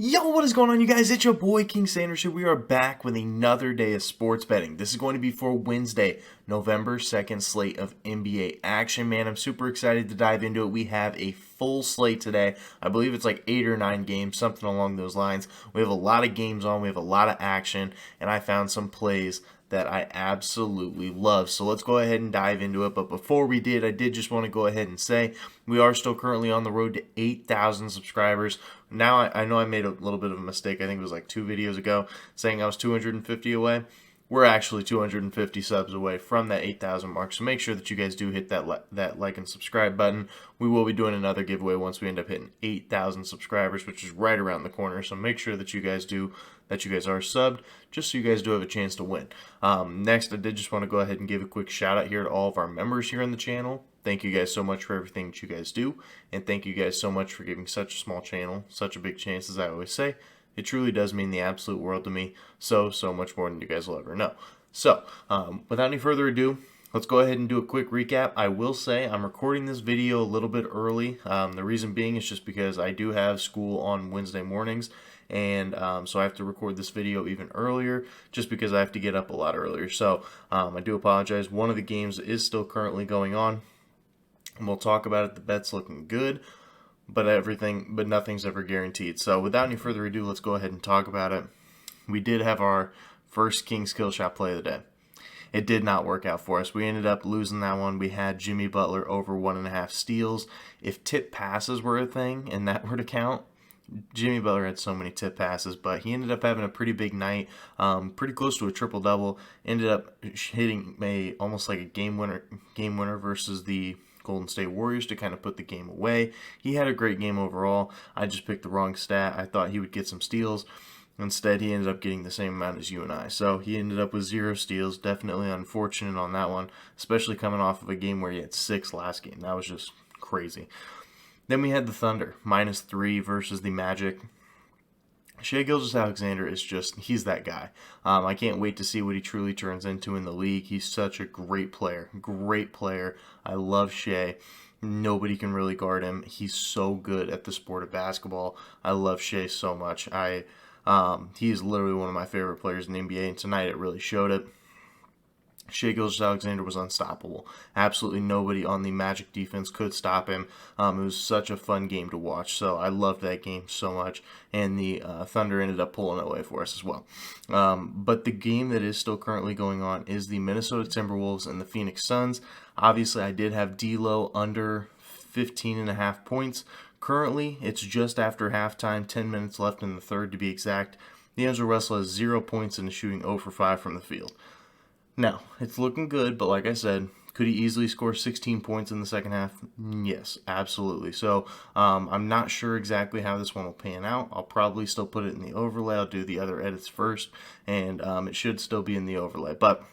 Yo, what is going on, you guys? It's your boy, King Sanders here. We are back with another day of sports betting. This is going to be for Wednesday, November 2nd slate of NBA action. Man, I'm super excited to dive into it. We have a full slate today. I believe it's like 8 or 9 games, something along those lines. We have a lot of games on. We have a lot of action, and I found some plays that I absolutely love. So let's go ahead and dive into it. But before we did, I did just want to go ahead and say we are still currently on the road to 8,000 subscribers. Now I know I made a little bit of a mistake. I think it was like 2 videos ago saying I was 250 away. We're actually 250 subs away from that 8,000 mark. So make sure that you guys do hit that like and subscribe button. We will be doing another giveaway once we end up hitting 8,000 subscribers, which is right around the corner. So make sure that you guys are subbed, just so you guys do have a chance to win. Next, I did just want to go ahead and give a quick shout out here to all of our members here on the channel. Thank you guys so much for everything that you guys do, and thank you guys so much for giving such a small channel such a big chance, as I always say. It truly does mean the absolute world to me, so much more than you guys will ever know. So, without any further ado, let's go ahead and do a quick recap. I will say I'm recording this video a little bit early. The reason being is just because I do have school on Wednesday mornings, and so I have to record this video even earlier just because I have to get up a lot earlier. So I do apologize. One of the games is still currently going on, and we'll talk about it. The bet's looking good, but nothing's ever guaranteed. So without any further ado, let's go ahead and talk about it. We did have our first King's Kill Shot play of the day. It did not work out for us. We ended up losing that one. We had Jimmy Butler over 1.5 steals. If tip passes were a thing and that were to count, Jimmy Butler had so many tip passes, but he ended up having a pretty big night, pretty close to a triple-double. Ended up hitting almost like a game winner versus the Golden State Warriors to kind of put the game away. He had a great game overall. I just picked the wrong stat. I thought he would get some steals. Instead, he ended up getting the same amount as you and I. So he ended up with 0 steals. Definitely unfortunate on that one, especially coming off of a game where he had 6 last game. That was just crazy. Then we had the Thunder, -3 versus the Magic. Shai Gilgeous-Alexander he's that guy. I can't wait to see what he truly turns into in the league. He's such a great player. Great player. I love Shai. Nobody can really guard him. He's so good at the sport of basketball. I love Shai so much. He is literally one of my favorite players in the NBA, and tonight it really showed it. Shai Gilgeous-Alexander was unstoppable. Absolutely nobody on the Magic defense could stop him. It was such a fun game to watch, so I loved that game so much, and the Thunder ended up pulling it away for us as well. But the game that is still currently going on is the Minnesota Timberwolves and the Phoenix Suns. Obviously, I did have D'Lo under 15.5 points. Currently, it's just after halftime, 10 minutes left in the third to be exact. D'Angelo Russell has 0 points and is shooting 0 for 5 from the field. Now, it's looking good, but like I said, could he easily score 16 points in the second half? Yes, absolutely. So I'm not sure exactly how this one will pan out. I'll probably still put it in the overlay. I'll do the other edits first, and it should still be in the overlay. But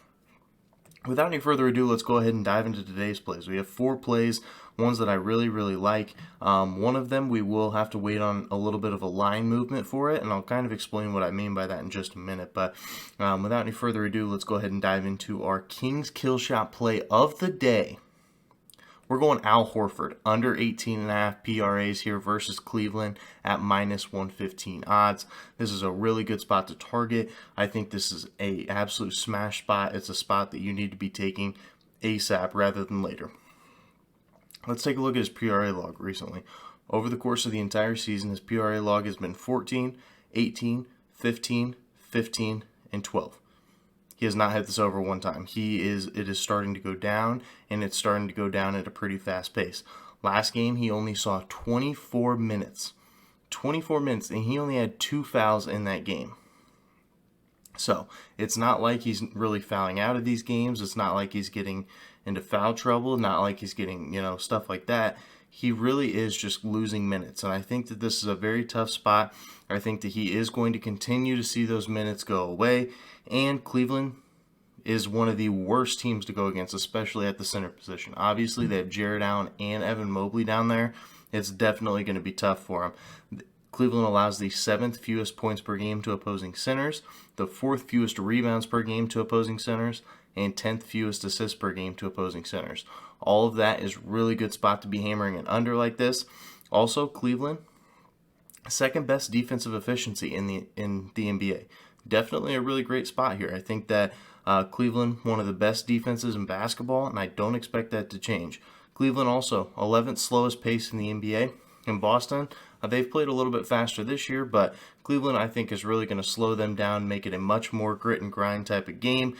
without any further ado, let's go ahead and dive into today's plays. We have 4 plays, ones that I really, really like. One of them we will have to wait on a little bit of a line movement for it, and I'll kind of explain what I mean by that in just a minute. But without any further ado, let's go ahead and dive into our King's Kill Shot play of the day. We're going Al Horford, under 18.5 PRAs here versus Cleveland at -115 odds. This is a really good spot to target. I think this is a absolute smash spot. It's a spot that you need to be taking ASAP rather than later. Let's take a look at his PRA log recently. Over the course of the entire season, his PRA log has been 14, 18, 15, 15, and 12. He has not hit this over one time. It is starting to go down, and it's starting to go down at a pretty fast pace. Last game, he only saw 24 minutes. 24 minutes, and he only had 2 fouls in that game. So, it's not like he's really fouling out of these games. It's not like he's getting into foul trouble. Not like he's getting, stuff like that. He really is just losing minutes, and I think that this is a very tough spot. I think that he is going to continue to see those minutes go away, and Cleveland is one of the worst teams to go against, especially at the center position. Obviously, they have Jared Allen and Evan Mobley down there. It's definitely going to be tough for him. Cleveland allows the 7th fewest points per game to opposing centers, the 4th fewest rebounds per game to opposing centers, and 10th fewest assists per game to opposing centers. All of that is really good spot to be hammering an under like this. Also, Cleveland second best defensive efficiency in the NBA. Definitely a really great spot here. I think that Cleveland, one of the best defenses in basketball, and I don't expect that to change. Cleveland also 11th slowest pace in the NBA. In Boston, they've played a little bit faster this year, but Cleveland, I think, is really going to slow them down, make it a much more grit and grind type of game.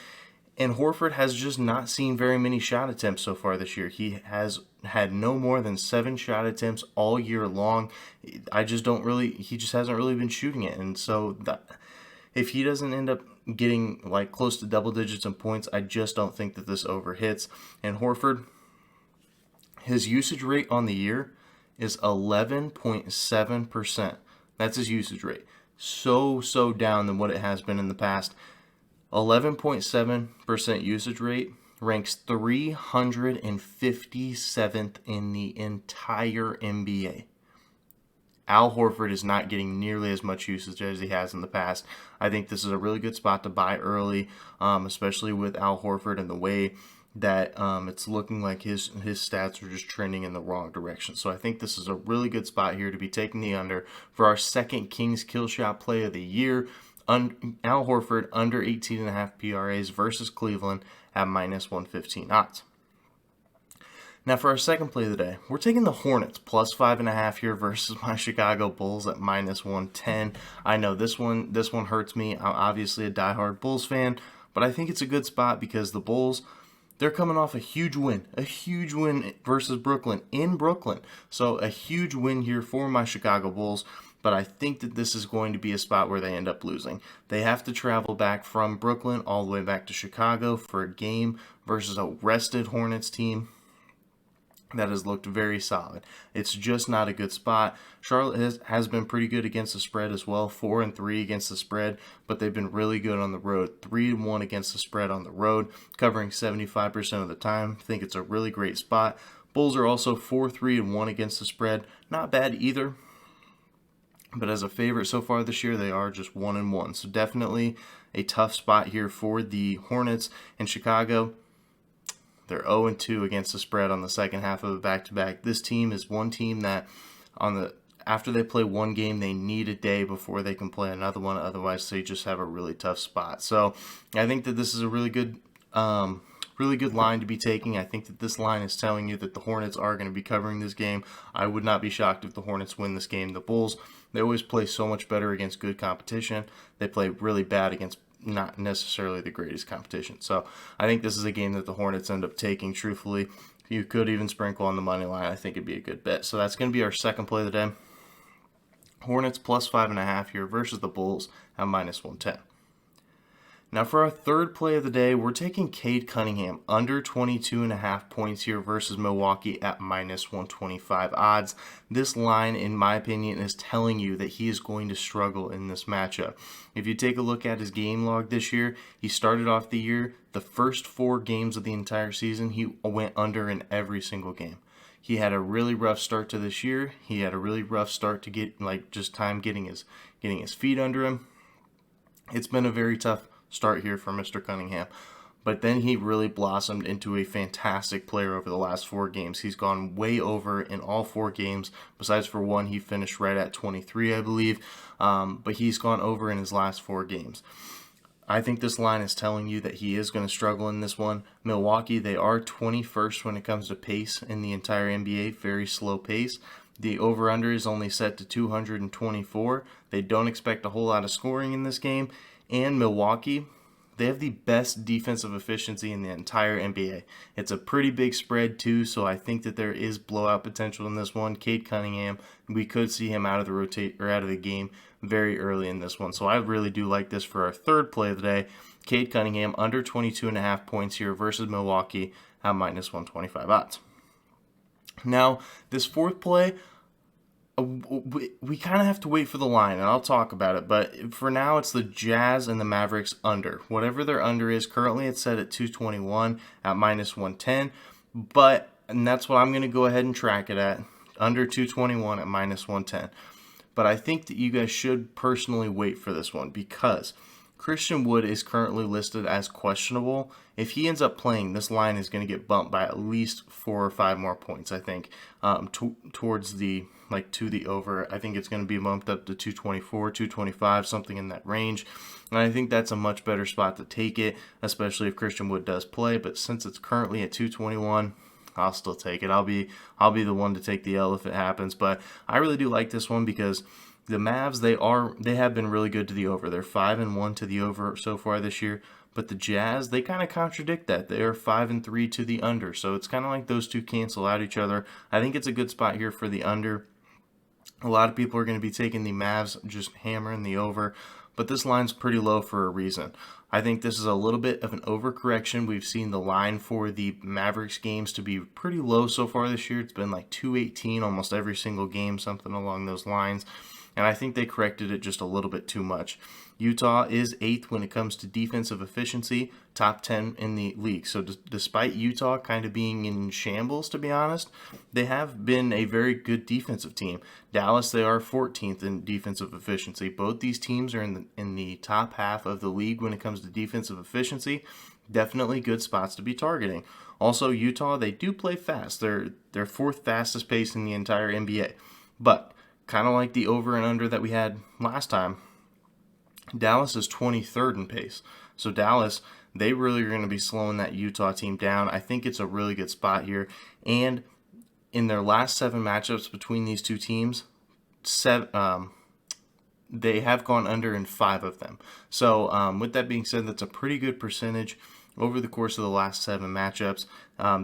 And Horford has just not seen very many shot attempts so far this year. He has had no more than 7 shot attempts all year long. He just hasn't really been shooting it. And so if he doesn't end up getting like close to double digits in points, I just don't think that this overhits. And Horford, his usage rate on the year is 11.7%. That's his usage rate. So down than what it has been in the past. 11.7% usage rate ranks 357th in the entire NBA. Al Horford is not getting nearly as much usage as he has in the past. I think this is a really good spot to buy early, especially with Al Horford and the way that it's looking like his stats are just trending in the wrong direction. So I think this is a really good spot here to be taking the under for our second Kings Kill Shot play of the year. Al Horford under 18.5 PRAs versus Cleveland at -115 odds. Now for our second play of the day, we're taking the Hornets plus 5.5 here versus my Chicago Bulls at -110. I know this one hurts me. I'm obviously a diehard Bulls fan, but I think it's a good spot because the Bulls, they're coming off a huge win versus Brooklyn in Brooklyn. So a huge win here for my Chicago Bulls, but I think that this is going to be a spot where they end up losing. They have to travel back from Brooklyn all the way back to Chicago for a game versus a rested Hornets team that has looked very solid. It's just not a good spot. Charlotte has been pretty good against the spread as well, 4-3 against the spread, but they've been really good on the road, 3-1 against the spread on the road, covering 75% of the time. I think it's a really great spot. Bulls are also 4-3-1 against the spread. Not bad either, but as a favorite so far this year, they are just 1-1. So definitely a tough spot here for the Hornets in Chicago. They're 0-2 against the spread on the second half of a back-to-back. This team is one team that after they play one game, they need a day before they can play another one. Otherwise, they just have a really tough spot. So I think that this is a really good line to be taking. I think that this line is telling you that the Hornets are going to be covering this game. I would not be shocked if the Hornets win this game. The Bulls, they always play so much better against good competition. They play really bad against not necessarily the greatest competition. So I think this is a game that the Hornets end up taking, truthfully. You could even sprinkle on the money line. I think it'd be a good bet. So that's going to be our second play of the day. Hornets plus 5.5 here versus the Bulls at -110. Now for our third play of the day, we're taking Cade Cunningham under 22.5 points here versus Milwaukee at -125 odds. This line, in my opinion, is telling you that he is going to struggle in this matchup. If you take a look at his game log this year, he started off the year, the first 4 games of the entire season, he went under in every single game. He had a really rough start to this year. He had a really rough start to get just time getting his feet under him. It's been a very tough start here for Mr. Cunningham. But then he really blossomed into a fantastic player over the last 4 games. He's gone way over in all 4 games. Besides for one, he finished right at 23, I believe. But he's gone over in his last 4 games. I think this line is telling you that he is going to struggle in this one. Milwaukee, they are 21st when it comes to pace in the entire NBA. Very slow pace. The over-under is only set to 224. They don't expect a whole lot of scoring in this game. And Milwaukee, they have the best defensive efficiency in the entire NBA. It's a pretty big spread too, so I think that there is blowout potential in this one. Cade Cunningham, we could see him out of the game very early in this one. So I really do like this for our third play of the day. Cade Cunningham under 22.5 points here versus Milwaukee at -125 odds. Now, this fourth play, we kind of have to wait for the line, and I'll talk about it. But for now, it's the Jazz and the Mavericks under. Whatever their under is, currently it's set at 221 at -110. And that's what I'm going to go ahead and track it at, under 221 at -110. But I think that you guys should personally wait for this one because Christian Wood is currently listed as questionable. If he ends up playing, this line is going to get bumped by at least 4 or 5 more points, I think, towards the like to the over. I think it's going to be bumped up to 224, 225, something in that range. And I think that's a much better spot to take it, especially if Christian Wood does play. But since it's currently at 221, I'll still take it. I'll be the one to take the L if it happens. But I really do like this one because the Mavs, they have been really good to the over. They're 5-1 to the over so far this year. But the Jazz, they kind of contradict that. They are 5-3 to the under. So it's kind of like those two cancel out each other. I think it's a good spot here for the under. A lot of people are going to be taking the Mavs, just hammering the over. But this line's pretty low for a reason. I think this is a little bit of an overcorrection. We've seen the line for the Mavericks games to be pretty low so far this year. It's been like 218 almost every single game, something along those lines. And I think they corrected it just a little bit too much. Utah is 8th when it comes to defensive efficiency, top 10 in the league. So despite Utah kind of being in shambles, to be honest, they have been a very good defensive team. Dallas, they are 14th in defensive efficiency. Both these teams are in the top half of the league when it comes to defensive efficiency. Definitely good spots to be targeting. Also, Utah, they do play fast. They're 4th fastest pace in the entire NBA. But kind of like the over and under that we had last time, Dallas is 23rd in pace. So Dallas, they really are going to be slowing that Utah team down. I think it's a really good spot here. And in their last 7 matchups between these two teams, they have gone under in 5 of them. So with that being said, that's a pretty good percentage over the course of the last 7 matchups.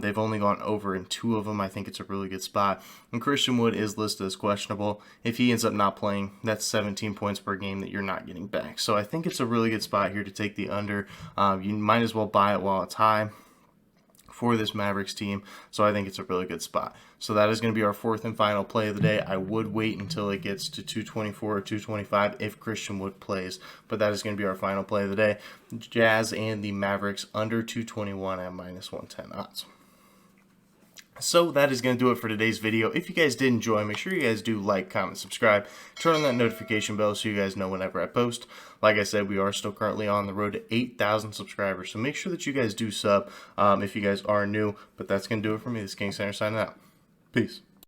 They've only gone over in 2 of them. I think it's a really good spot. And Christian Wood is listed as questionable. If he ends up not playing, that's 17 points per game that you're not getting back. So I think it's a really good spot here to take the under. You might as well buy it while it's high for this Mavericks team. So I think it's a really good spot. So that is going to be our 4th and final play of the day. I would wait until it gets to 224 or 225 if Christian Wood plays, but that is going to be our final play of the day. Jazz and the Mavericks under 221 at -110 odds. So that is going to do it for today's video. If you guys did enjoy, make sure you guys do like, comment, subscribe, turn on that notification bell so you guys know whenever I post. Like I said, we are still currently on the road to 8,000 subscribers, so make sure that you guys do sub if you guys are new. But that's going to do it for me. This is King Center signing out. Peace.